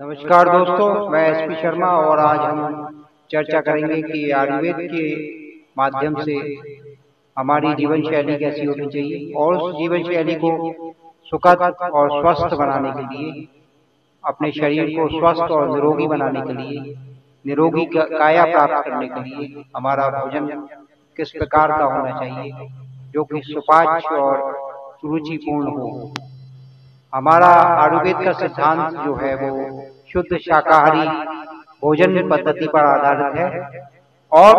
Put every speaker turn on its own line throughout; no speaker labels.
नमस्कार दोस्तों, मैं एसपी शर्मा और आज हम चर्चा करेंगे कि आयुर्वेद के माध्यम से हमारी जीवन शैली कैसी होनी चाहिए और उस जीवन शैली को सुखद और स्वस्थ बनाने के लिए, अपने शरीर को स्वस्थ और निरोगी बनाने के लिए, निरोगी काया प्राप्त करने के लिए हमारा भोजन किस प्रकार का होना चाहिए जो कि सुपाच्य और सुरुचिपूर्ण हो। हमारा आयुर्वेद का सिद्धांत जो है वो शुद्ध शाकाहारी भोजन पद्धति पर आधारित है और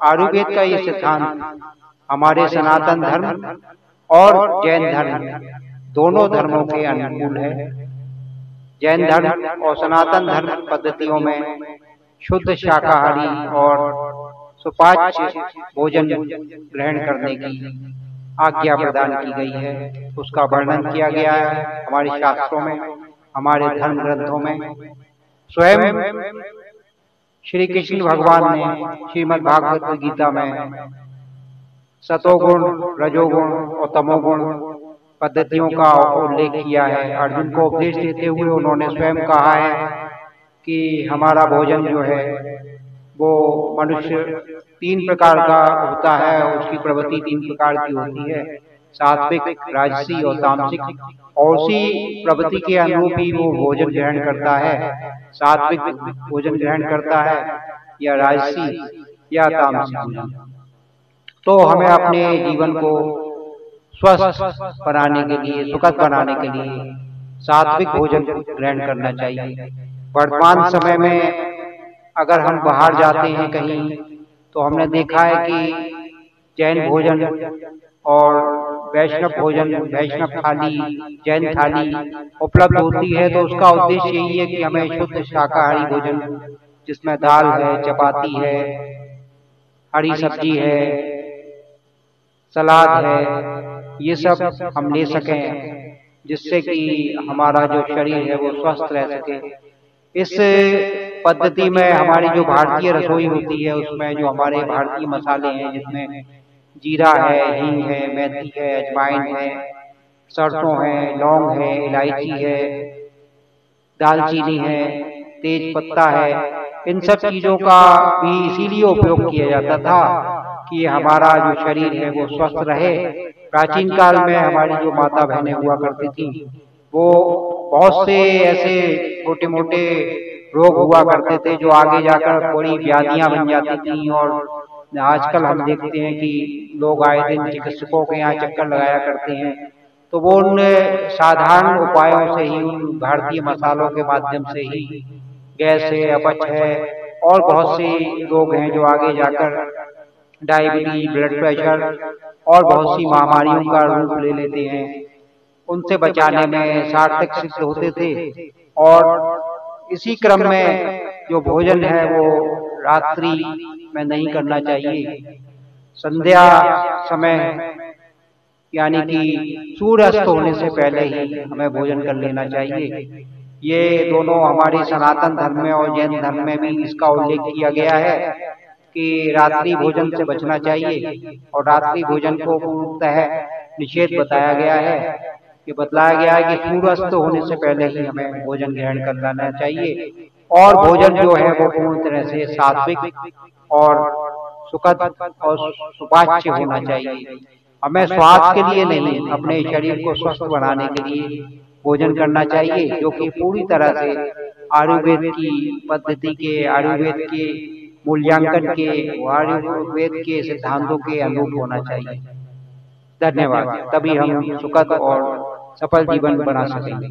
आयुर्वेद का ये सिद्धांत हमारे सनातन धर्म और जैन धर्म दोनों धर्मों के अनुकूल है। जैन धर्म और सनातन धर्म पद्धतियों में शुद्ध शाकाहारी और सुपाच्य भोजन ग्रहण करने की आज्ञा प्रदान की गई है। उसका वर्णन किया गया है हमारे शास्त्रों में, हमारे धर्म ग्रंथों में। स्वयं श्री कृष्ण भगवान ने श्रीमद् भागवत गीता में सतोगुण, रजोगुण और तमोगुण पद्धतियों का उल्लेख किया है। अर्जुन को उपदेश देते हुए उन्होंने स्वयं कहा है कि हमारा भोजन जो है वो मनुष्य 3 प्रकार का होता है, उसकी प्रवृत्ति 3 प्रकार की होती है, सात्विक, राजसी और तामसिक। और उसी प्रवृत्ति के अनुरूप ही वो भोजन ग्रहण करता है, सात्विक भोजन ग्रहण करता है या राजसी या तामसिक भोजन। तो हमें अपने जीवन को स्वस्थ बनाने के लिए, सुखद बनाने के लिए सात्विक भोजन ग्रहण करना चाहिए। वर्तमान समय में अगर हम बाहर जाते हैं कहीं तो हमने देखा है कि जैन भोजन और वैष्णव भोजन, वैष्णव थाली, जैन थाली उपलब्ध होती है। तो उसका उद्देश्य यही है कि हमें शुद्ध शाकाहारी भोजन जिसमें दाल है, चपाती है, हरी सब्जी है, सलाद है, ये सब हम ले सकें जिससे कि हमारा जो शरीर है वो स्वस्थ रह सके। इस पद्धति में हमारी जो भारतीय रसोई होती है उसमें जो हमारे भारतीय मसाले हैं जिसमें जीरा है, हींग है, मेथी है, अजवाइन है, सरसों है, लौंग है, इलायची है, दालचीनी है, तेज पत्ता है, इन सब चीजों का भी इसीलिए उपयोग किया जाता था कि हमारा जो शरीर है वो स्वस्थ रहे। प्राचीन काल में हमारी जो माता बहनें हुआ करती थी वो बहुत से ऐसे छोटे मोटे रोग हुआ करते थे जो आगे जाकर बड़ी व्याधियां बन जाती थी। और आजकल हम देखते हैं कि लोग आए दिन चिकित्सकों के यहाँ चक्कर लगाया करते हैं। तो वो उन साधारण उपायों से ही, उन भारतीय मसालों के माध्यम से ही गैस है, अपच है और बहुत से रोग हैं जो आगे जाकर डायबिटीज, ब्लड प्रेशर और बहुत सी महामारियों का रूप ले लेते हैं, उनसे बचाने में सार्थक सिद्ध होते थे। और इसी क्रम में जो भोजन है वो रात्रि में नहीं करना चाहिए, संध्या समय यानी कि सूर्य अस्त होने से पहले ही हमें भोजन कर लेना चाहिए। ये दोनों हमारे सनातन धर्म में और जैन धर्म में भी इसका उल्लेख किया गया है कि रात्रि भोजन से बचना चाहिए और रात्रि भोजन को पूर्णतः निषेध बताया गया है। ये बतलाया गया है कि सूर्यास्त होने से पहले ही हमें भोजन ग्रहण कर लेना चाहिए और भोजन जो है वो पूर्ण तरह से सात्विक और सुखद और सुपाच्य होना चाहिए। हमें स्वाद के लिए नहीं, अपने शरीर को स्वस्थ बनाने के लिए भोजन करना चाहिए जो कि पूरी तरह से आयुर्वेद की पद्धति के, आयुर्वेद के मूल्यांकन के, आयुर्वेद के सिद्धांतों के अनुरूप होना चाहिए। धन्यवाद। तभी हम सुखद और सफल जीवन बना सकेंगे।